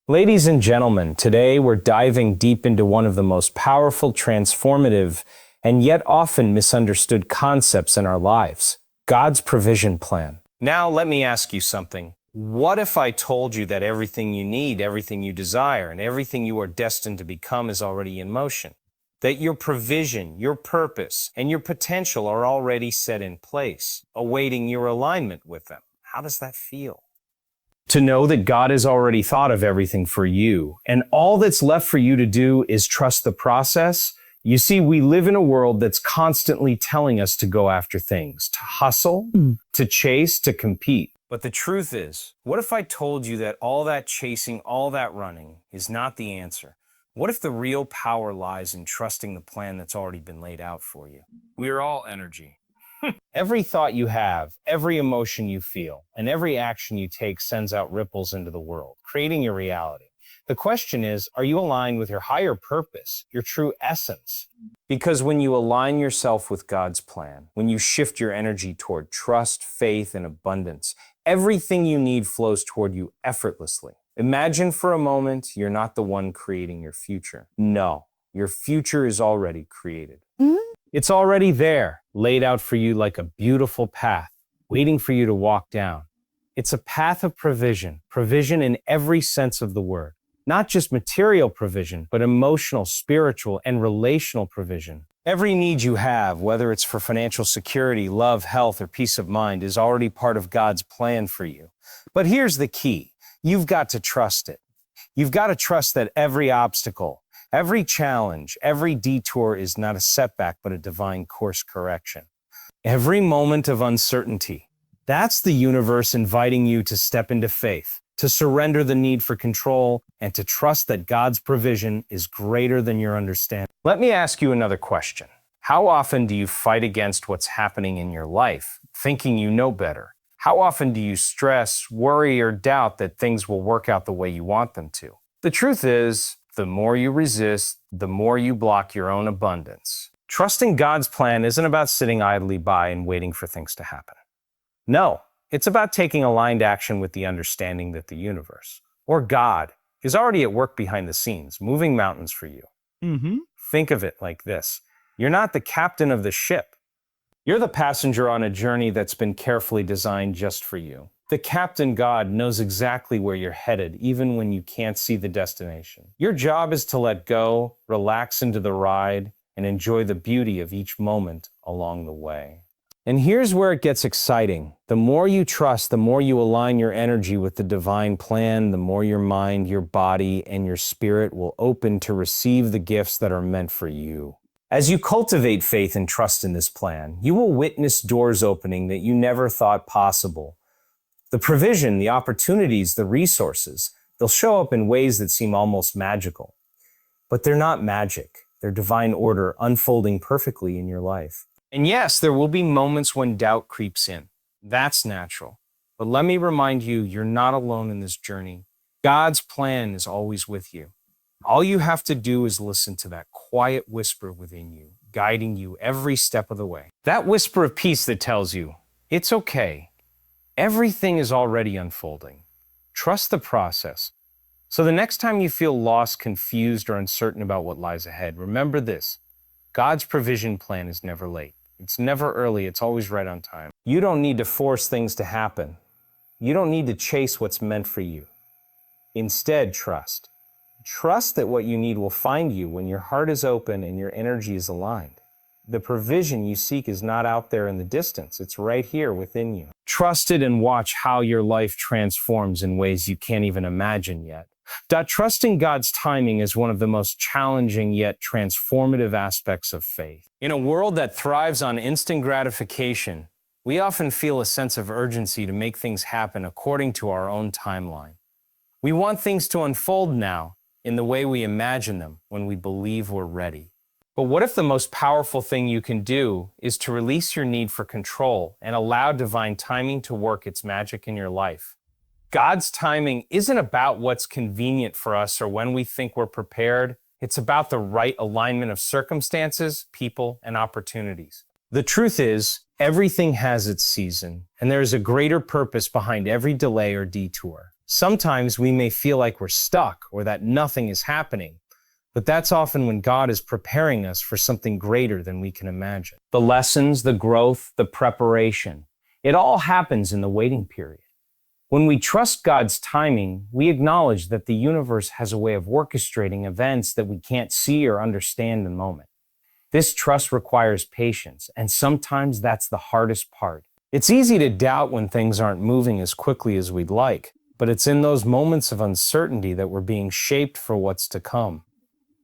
Ladies and gentlemen, today we're diving deep into one of the most powerful, transformative, and yet often misunderstood concepts in our lives, God's provision plan. Now, let me ask you something. What if I told you that everything you need, everything you desire, and everything you are destined to become is already in motion? That your provision, your purpose, and your potential are already set in place, awaiting your alignment with them? How does that feel? To know that God has already thought of everything for you, and all that's left for you to do is trust the process. You see, we live in a world that's constantly telling us to go after things, to hustle, to chase, to compete. But the truth is, what if I told you that all that chasing, all that running is not the answer? What if the real power lies in trusting the plan that's already been laid out for you? We are all energy. Every thought you have, every emotion you feel, and every action you take sends out ripples into the world, creating your reality. The question is, are you aligned with your higher purpose, your true essence? Because when you align yourself with God's plan, when you shift your energy toward trust, faith, and abundance, everything you need flows toward you effortlessly. Imagine for a moment you're not the one creating your future. No, your future is already created. It's already there, laid out for you like a beautiful path, waiting for you to walk down. It's a path of provision, provision in every sense of the word. Not just material provision, but emotional, spiritual, and relational provision. Every need you have, whether it's for financial security, love, health, or peace of mind, is already part of God's plan for you. But here's the key. You've got to trust it. You've got to trust that every obstacle, every challenge, every detour is not a setback, but a divine course correction. Every moment of uncertainty, that's the universe inviting you to step into faith, to surrender the need for control, and to trust that God's provision is greater than your understanding. Let me ask you another question. How often do you fight against what's happening in your life, thinking you know better? How often do you stress, worry, or doubt that things will work out the way you want them to? The truth is, the more you resist, the more you block your own abundance. Trusting God's plan isn't about sitting idly by and waiting for things to happen. No, it's about taking aligned action with the understanding that the universe, or God, is already at work behind the scenes, moving mountains for you. Think of it like this. You're not the captain of the ship. You're the passenger on a journey that's been carefully designed just for you. The captain, God, knows exactly where you're headed, even when you can't see the destination. Your job is to let go, relax into the ride, and enjoy the beauty of each moment along the way. And here's where it gets exciting. The more you trust, the more you align your energy with the divine plan, the more your mind, your body, and your spirit will open to receive the gifts that are meant for you. As you cultivate faith and trust in this plan, you will witness doors opening that you never thought possible. The provision, the opportunities, the resources, they'll show up in ways that seem almost magical. But they're not magic. They're divine order unfolding perfectly in your life. And yes, there will be moments when doubt creeps in. That's natural. But let me remind you, you're not alone in this journey. God's plan is always with you. All you have to do is listen to that quiet whisper within you, guiding you every step of the way. That whisper of peace that tells you, it's okay. Everything is already unfolding. Trust the process. So the next time you feel lost, confused, or uncertain about what lies ahead, remember this. God's provision plan is never late. It's never early. It's always right on time. You don't need to force things to happen. You don't need to chase what's meant for you. Instead, trust. Trust that what you need will find you when your heart is open and your energy is aligned. The provision you seek is not out there in the distance. It's right here within you. Trust it and watch how your life transforms in ways you can't even imagine yet. Trusting God's timing is one of the most challenging yet transformative aspects of faith. In a world that thrives on instant gratification, we often feel a sense of urgency to make things happen according to our own timeline. We want things to unfold now in the way we imagine them when we believe we're ready. But what if the most powerful thing you can do is to release your need for control and allow divine timing to work its magic in your life? God's timing isn't about what's convenient for us or when we think we're prepared. It's about the right alignment of circumstances, people, and opportunities. The truth is, everything has its season, and there is a greater purpose behind every delay or detour. Sometimes we may feel like we're stuck or that nothing is happening, but that's often when God is preparing us for something greater than we can imagine. The lessons, the growth, the preparation, it all happens in the waiting period. When we trust God's timing, we acknowledge that the universe has a way of orchestrating events that we can't see or understand in the moment. This trust requires patience, and sometimes that's the hardest part. It's easy to doubt when things aren't moving as quickly as we'd like, but it's in those moments of uncertainty that we're being shaped for what's to come.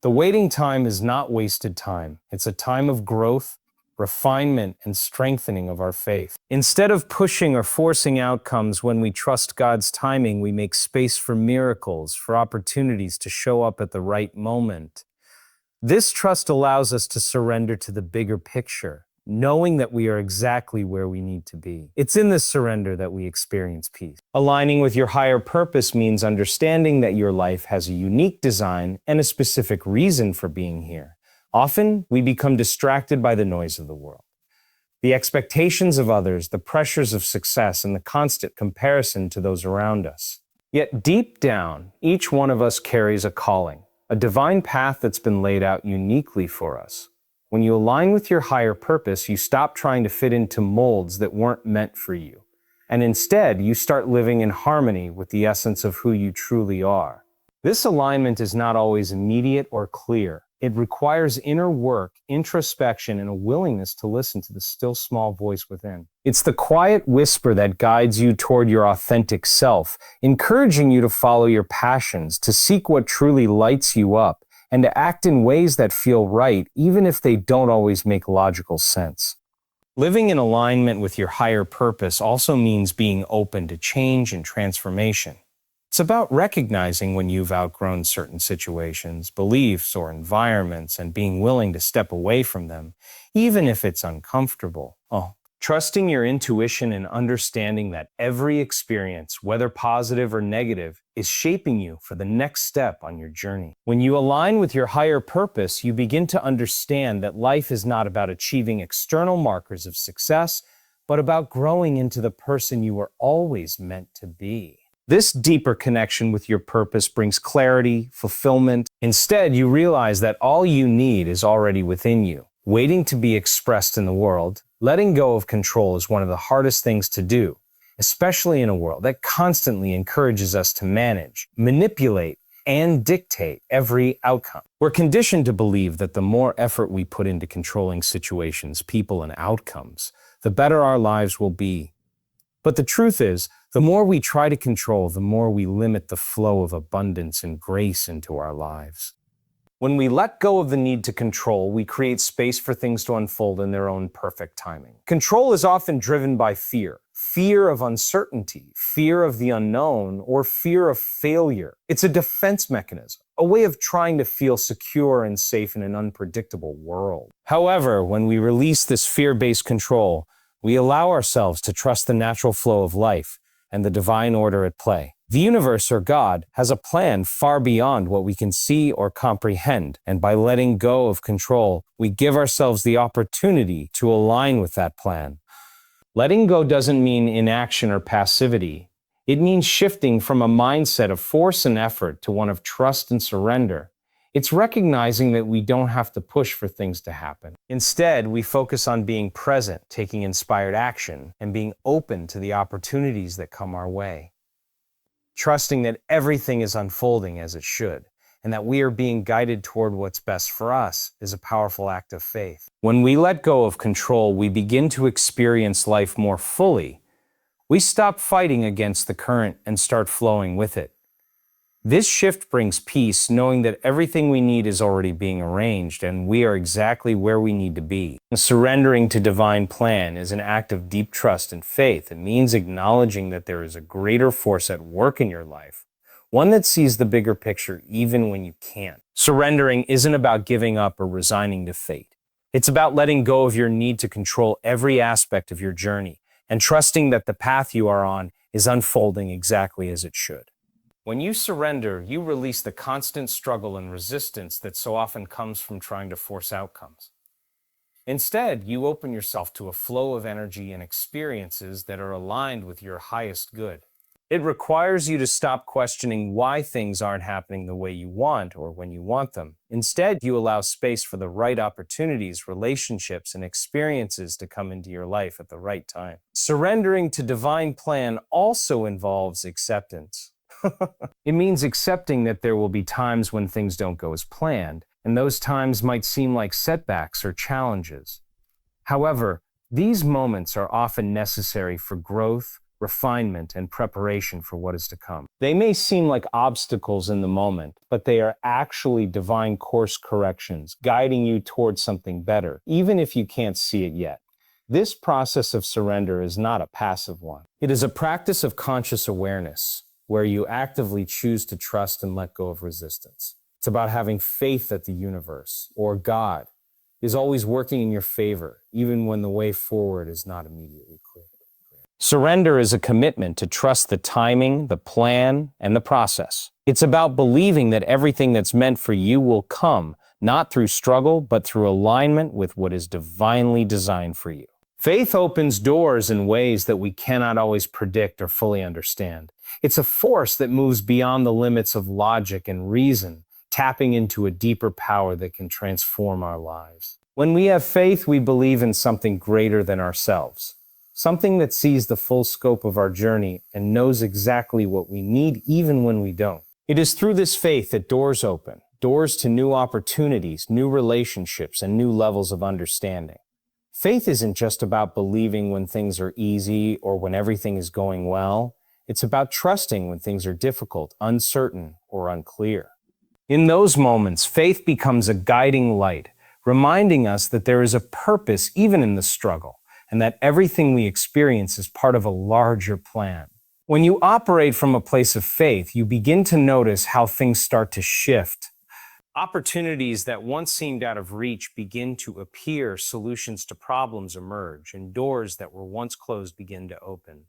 The waiting time is not wasted time. It's a time of growth, refinement, and strengthening of our faith. Instead of pushing or forcing outcomes, when we trust God's timing, we make space for miracles, for opportunities to show up at the right moment. This trust allows us to surrender to the bigger picture, knowing that we are exactly where we need to be. It's in this surrender that we experience peace. Aligning with your higher purpose means understanding that your life has a unique design and a specific reason for being here. Often, we become distracted by the noise of the world, the expectations of others, the pressures of success, and the constant comparison to those around us. Yet deep down, each one of us carries a calling, a divine path that's been laid out uniquely for us. When you align with your higher purpose, you stop trying to fit into molds that weren't meant for you, and instead, you start living in harmony with the essence of who you truly are. This alignment is not always immediate or clear. It requires inner work, introspection, and a willingness to listen to the still small voice within. It's the quiet whisper that guides you toward your authentic self, encouraging you to follow your passions, to seek what truly lights you up, and to act in ways that feel right, even if they don't always make logical sense. Living in alignment with your higher purpose also means being open to change and transformation. It's about recognizing when you've outgrown certain situations, beliefs, or environments, and being willing to step away from them, even if it's uncomfortable. Trusting your intuition and understanding that every experience, whether positive or negative, is shaping you for the next step on your journey. When you align with your higher purpose, you begin to understand that life is not about achieving external markers of success, but about growing into the person you were always meant to be. This deeper connection with your purpose brings clarity, fulfillment. Instead, you realize that all you need is already within you, waiting to be expressed in the world. Letting go of control is one of the hardest things to do, especially in a world that constantly encourages us to manage, manipulate, and dictate every outcome. We're conditioned to believe that the more effort we put into controlling situations, people, and outcomes, the better our lives will be. But the truth is, the more we try to control, the more we limit the flow of abundance and grace into our lives. When we let go of the need to control, we create space for things to unfold in their own perfect timing. Control is often driven by fear. Fear of uncertainty, fear of the unknown, or fear of failure. It's a defense mechanism, a way of trying to feel secure and safe in an unpredictable world. However, when we release this fear-based control, we allow ourselves to trust the natural flow of life and the divine order at play. The universe, or God, has a plan far beyond what we can see or comprehend, and by letting go of control, we give ourselves the opportunity to align with that plan. Letting go doesn't mean inaction or passivity. It means shifting from a mindset of force and effort to one of trust and surrender. It's recognizing that we don't have to push for things to happen. Instead, we focus on being present, taking inspired action, and being open to the opportunities that come our way. Trusting that everything is unfolding as it should, and that we are being guided toward what's best for us is a powerful act of faith. When we let go of control, we begin to experience life more fully. We stop fighting against the current and start flowing with it. This shift brings peace, knowing that everything we need is already being arranged and we are exactly where we need to be. Surrendering to divine plan is an act of deep trust and faith. It means acknowledging that there is a greater force at work in your life, one that sees the bigger picture even when you can't. Surrendering isn't about giving up or resigning to fate. It's about letting go of your need to control every aspect of your journey and trusting that the path you are on is unfolding exactly as it should. When you surrender, you release the constant struggle and resistance that so often comes from trying to force outcomes. Instead, you open yourself to a flow of energy and experiences that are aligned with your highest good. It requires you to stop questioning why things aren't happening the way you want or when you want them. Instead, you allow space for the right opportunities, relationships, and experiences to come into your life at the right time. Surrendering to divine plan also involves acceptance. It means accepting that there will be times when things don't go as planned, and those times might seem like setbacks or challenges. However, these moments are often necessary for growth, refinement, and preparation for what is to come. They may seem like obstacles in the moment, but they are actually divine course corrections, guiding you towards something better, even if you can't see it yet. This process of surrender is not a passive one. It is a practice of conscious awareness, where you actively choose to trust and let go of resistance. It's about having faith that the universe, or God, is always working in your favor, even when the way forward is not immediately clear. Surrender is a commitment to trust the timing, the plan, and the process. It's about believing that everything that's meant for you will come, not through struggle, but through alignment with what is divinely designed for you. Faith opens doors in ways that we cannot always predict or fully understand. It's a force that moves beyond the limits of logic and reason, tapping into a deeper power that can transform our lives. When we have faith, we believe in something greater than ourselves, something that sees the full scope of our journey and knows exactly what we need even when we don't. It is through this faith that doors open, doors to new opportunities, new relationships, and new levels of understanding. Faith isn't just about believing when things are easy or when everything is going well. It's about trusting when things are difficult, uncertain, or unclear. In those moments, faith becomes a guiding light, reminding us that there is a purpose even in the struggle, and that everything we experience is part of a larger plan. When you operate from a place of faith, you begin to notice how things start to shift. Opportunities that once seemed out of reach begin to appear, solutions to problems emerge, and doors that were once closed begin to open.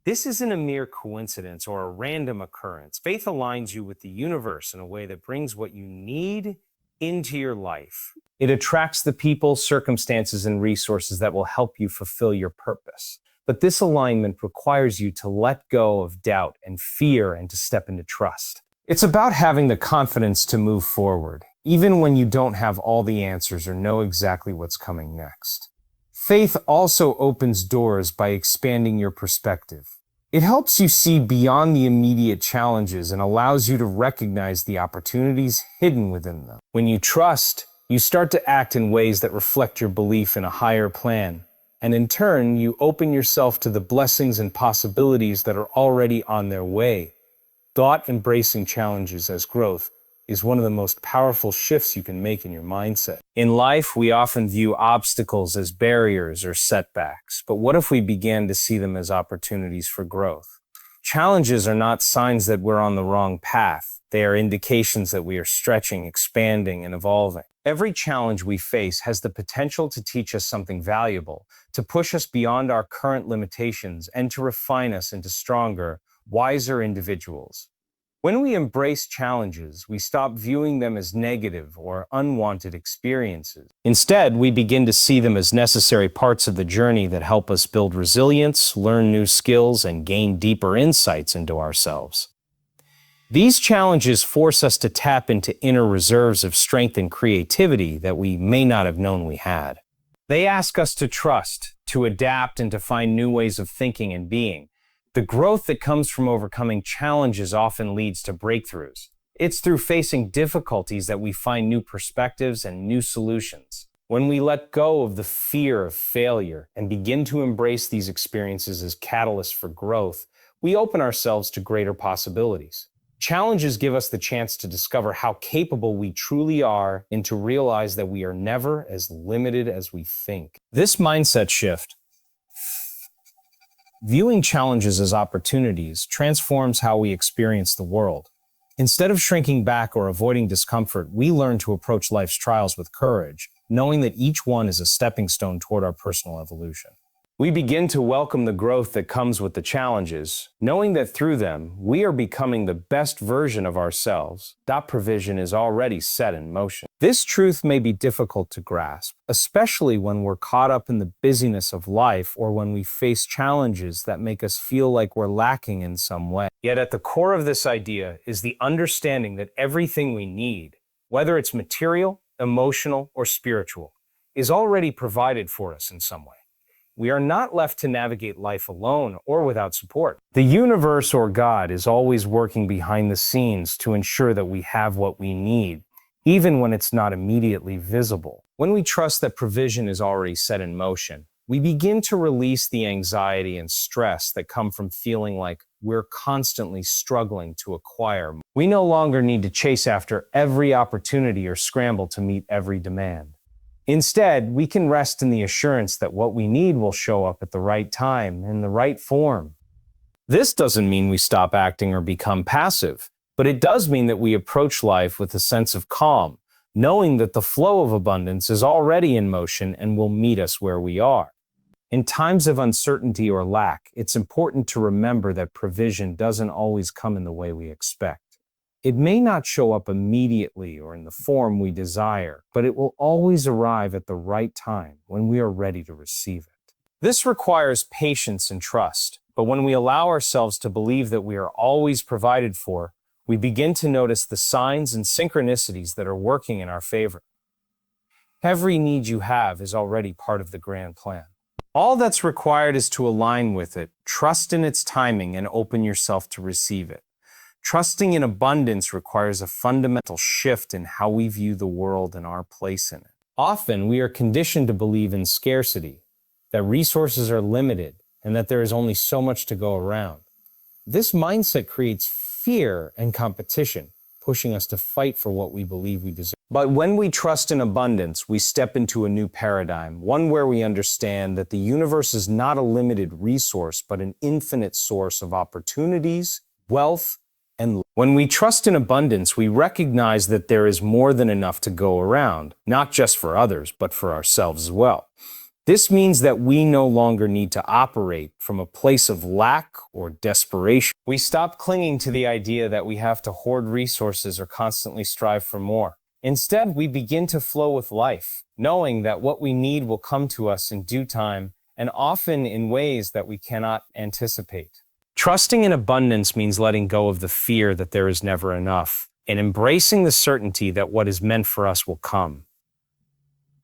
This isn't a mere coincidence or a random occurrence. Faith aligns you with the universe in a way that brings what you need into your life. It attracts the people, circumstances, and resources that will help you fulfill your purpose. But this alignment requires you to let go of doubt and fear and to step into trust. It's about having the confidence to move forward, even when you don't have all the answers or know exactly what's coming next. Faith also opens doors by expanding your perspective. It helps you see beyond the immediate challenges and allows you to recognize the opportunities hidden within them. When you trust, you start to act in ways that reflect your belief in a higher plan. And in turn, you open yourself to the blessings and possibilities that are already on their way. Thought embracing challenges as growth is one of the most powerful shifts you can make in your mindset. In life, we often view obstacles as barriers or setbacks, but what if we began to see them as opportunities for growth? Challenges are not signs that we're on the wrong path. They are indications that we are stretching, expanding, and evolving. Every challenge we face has the potential to teach us something valuable, to push us beyond our current limitations, and to refine us into stronger, wiser individuals. When we embrace challenges, we stop viewing them as negative or unwanted experiences. Instead, we begin to see them as necessary parts of the journey that help us build resilience, learn new skills, and gain deeper insights into ourselves. These challenges force us to tap into inner reserves of strength and creativity that we may not have known we had. They ask us to trust, to adapt, and to find new ways of thinking and being. The growth that comes from overcoming challenges often leads to breakthroughs. It's through facing difficulties that we find new perspectives and new solutions. When we let go of the fear of failure and begin to embrace these experiences as catalysts for growth, we open ourselves to greater possibilities. Challenges give us the chance to discover how capable we truly are and to realize that we are never as limited as we think. This mindset shift, viewing challenges as opportunities, transforms how we experience the world. Instead of shrinking back or avoiding discomfort, we learn to approach life's trials with courage, knowing that each one is a stepping stone toward our personal evolution. We begin to welcome the growth that comes with the challenges, knowing that through them, we are becoming the best version of ourselves. That provision is already set in motion. This truth may be difficult to grasp, especially when we're caught up in the busyness of life or when we face challenges that make us feel like we're lacking in some way. Yet at the core of this idea is the understanding that everything we need, whether it's material, emotional, or spiritual, is already provided for us in some way. We are not left to navigate life alone or without support. The universe or God is always working behind the scenes to ensure that we have what we need, even when it's not immediately visible. When we trust that provision is already set in motion, we begin to release the anxiety and stress that come from feeling like we're constantly struggling to acquire. We no longer need to chase after every opportunity or scramble to meet every demand. Instead, we can rest in the assurance that what we need will show up at the right time, in the right form. This doesn't mean we stop acting or become passive, but it does mean that we approach life with a sense of calm, knowing that the flow of abundance is already in motion and will meet us where we are. In times of uncertainty or lack, it's important to remember that provision doesn't always come in the way we expect. It may not show up immediately or in the form we desire, but it will always arrive at the right time when we are ready to receive it. This requires patience and trust, but when we allow ourselves to believe that we are always provided for, we begin to notice the signs and synchronicities that are working in our favor. Every need you have is already part of the grand plan. All that's required is to align with it, trust in its timing, and open yourself to receive it. Trusting in abundance requires a fundamental shift in how we view the world and our place in it. Often, we are conditioned to believe in scarcity, that resources are limited, and that there is only so much to go around. This mindset creates fear and competition, pushing us to fight for what we believe we deserve. But when we trust in abundance, we step into a new paradigm, one where we understand that the universe is not a limited resource, but an infinite source of opportunities, wealth, and when we trust in abundance, we recognize that there is more than enough to go around, not just for others, but for ourselves as well. This means that we no longer need to operate from a place of lack or desperation. We stop clinging to the idea that we have to hoard resources or constantly strive for more. Instead, we begin to flow with life, knowing that what we need will come to us in due time and often in ways that we cannot anticipate. Trusting in abundance means letting go of the fear that there is never enough and embracing the certainty that what is meant for us will come.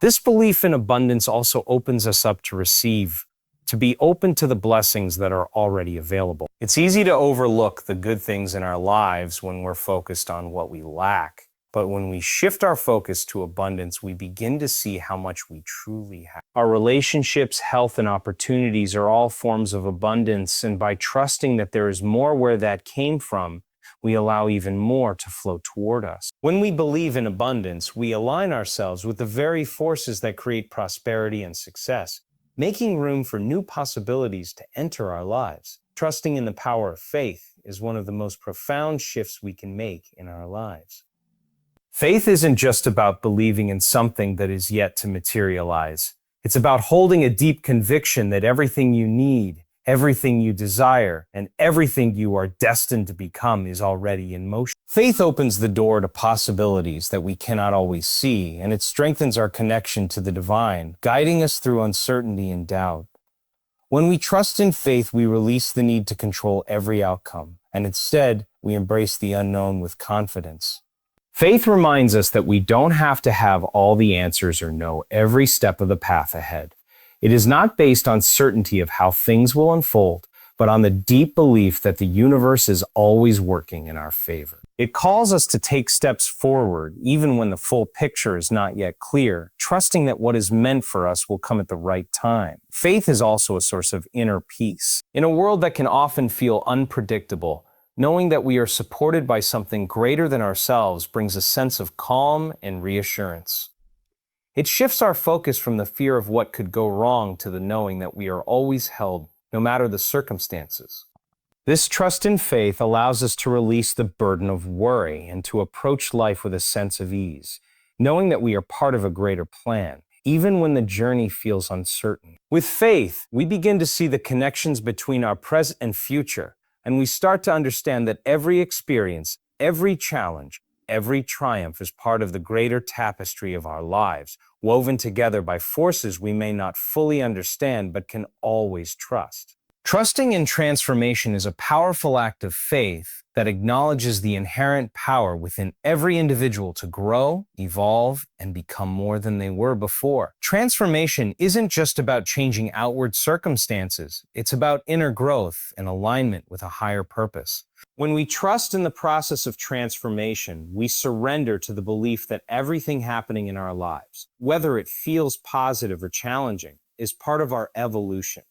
This belief in abundance also opens us up to receive, to be open to the blessings that are already available. It's easy to overlook the good things in our lives when we're focused on what we lack. But when we shift our focus to abundance, we begin to see how much we truly have. Our relationships, health, and opportunities are all forms of abundance, and by trusting that there is more where that came from, we allow even more to flow toward us. When we believe in abundance, we align ourselves with the very forces that create prosperity and success, making room for new possibilities to enter our lives. Trusting in the power of faith is one of the most profound shifts we can make in our lives. Faith isn't just about believing in something that is yet to materialize. It's about holding a deep conviction that everything you need, everything you desire, and everything you are destined to become is already in motion. Faith opens the door to possibilities that we cannot always see, and it strengthens our connection to the divine, guiding us through uncertainty and doubt. When we trust in faith, we release the need to control every outcome, and instead, we embrace the unknown with confidence. Faith reminds us that we don't have to have all the answers or know every step of the path ahead. It is not based on certainty of how things will unfold, but on the deep belief that the universe is always working in our favor. It calls us to take steps forward, even when the full picture is not yet clear, trusting that what is meant for us will come at the right time. Faith is also a source of inner peace. In a world that can often feel unpredictable, knowing that we are supported by something greater than ourselves brings a sense of calm and reassurance. It shifts our focus from the fear of what could go wrong to the knowing that we are always held, no matter the circumstances. This trust in faith allows us to release the burden of worry and to approach life with a sense of ease, knowing that we are part of a greater plan. even when the journey feels uncertain. With faith, we begin to see the connections between our present and future, and we start to understand that every experience, every challenge, every triumph is part of the greater tapestry of our lives, woven together by forces we may not fully understand but can always trust. Trusting in transformation is a powerful act of faith that acknowledges the inherent power within every individual to grow, evolve, and become more than they were before. Transformation isn't just about changing outward circumstances, it's about inner growth and alignment with a higher purpose. When we trust in the process of transformation, we surrender to the belief that everything happening in our lives, whether it feels positive or challenging, is part of our evolution.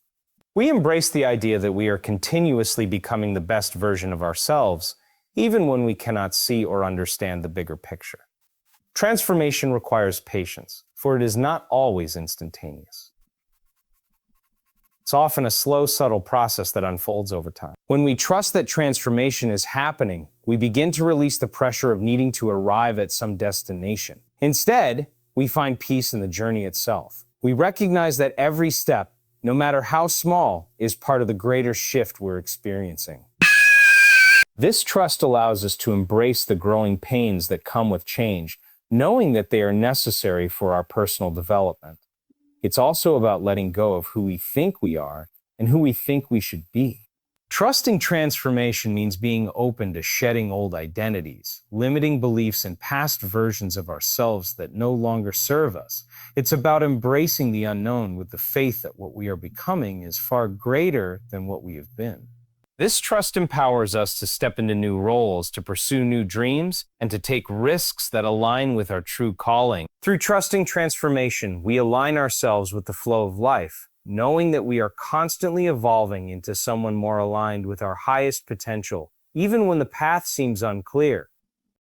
We embrace the idea that we are continuously becoming the best version of ourselves, even when we cannot see or understand the bigger picture. Transformation requires patience, for it is not always instantaneous. It's often a slow, subtle process that unfolds over time. When we trust that transformation is happening, we begin to release the pressure of needing to arrive at some destination. Instead, we find peace in the journey itself. We recognize that every step, no matter how small, is part of the greater shift we're experiencing. This trust allows us to embrace the growing pains that come with change, knowing that they are necessary for our personal development. It's also about letting go of who we think we are and who we think we should be. Trusting transformation means being open to shedding old identities, limiting beliefs and past versions of ourselves that no longer serve us. It's about embracing the unknown with the faith that what we are becoming is far greater than what we have been. This trust empowers us to step into new roles, to pursue new dreams, and to take risks that align with our true calling. Through trusting transformation, we align ourselves with the flow of life, knowing that we are constantly evolving into someone more aligned with our highest potential, even when the path seems unclear.